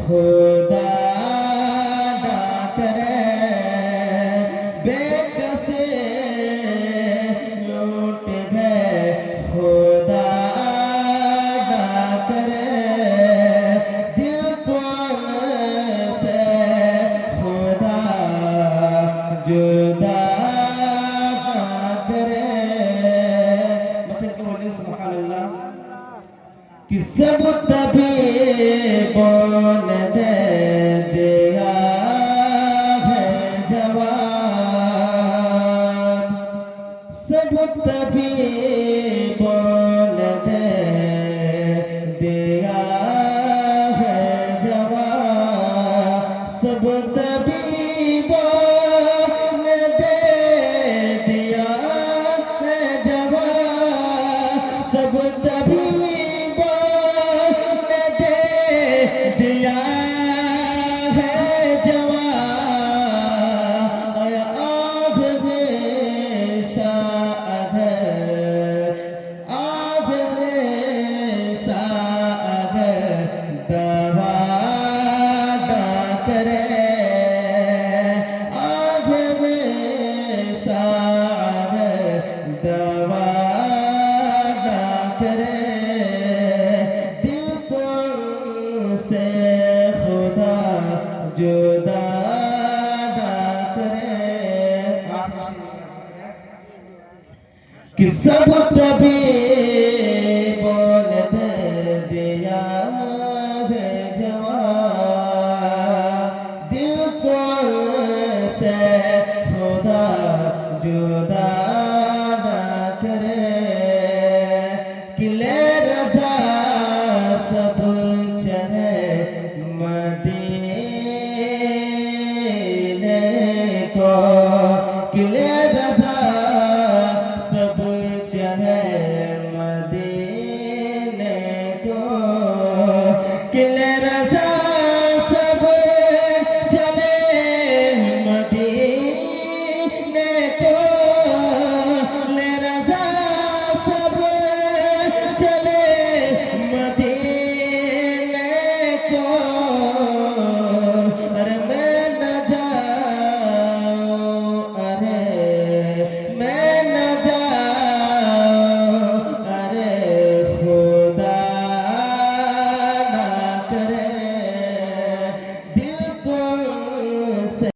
खुदा डाक रे बेकसे लूट गए खुदा डाक रे दिल कौन से खुदा जुदा डाक रे बच्चन के बोलिए सुभान अल्लाह कि सब तभी बोल दे दिया है जवाब सब तभी बोल दे दिया है जवाब सब तभी बोल दे दिया है जवाब सब तभी दिया है जवाब आग में सागर आग में सागर दवा डाक रे आग में सागर दवा डाक रे से खुदा जुदा डाक रे कि सब तभी बोल दे दिया है जवाब दिल कौन से खुदा जुदा डाक रे कि ले रज़ा सब मदीने को किले रज़ा सब चाहे मदीने को किले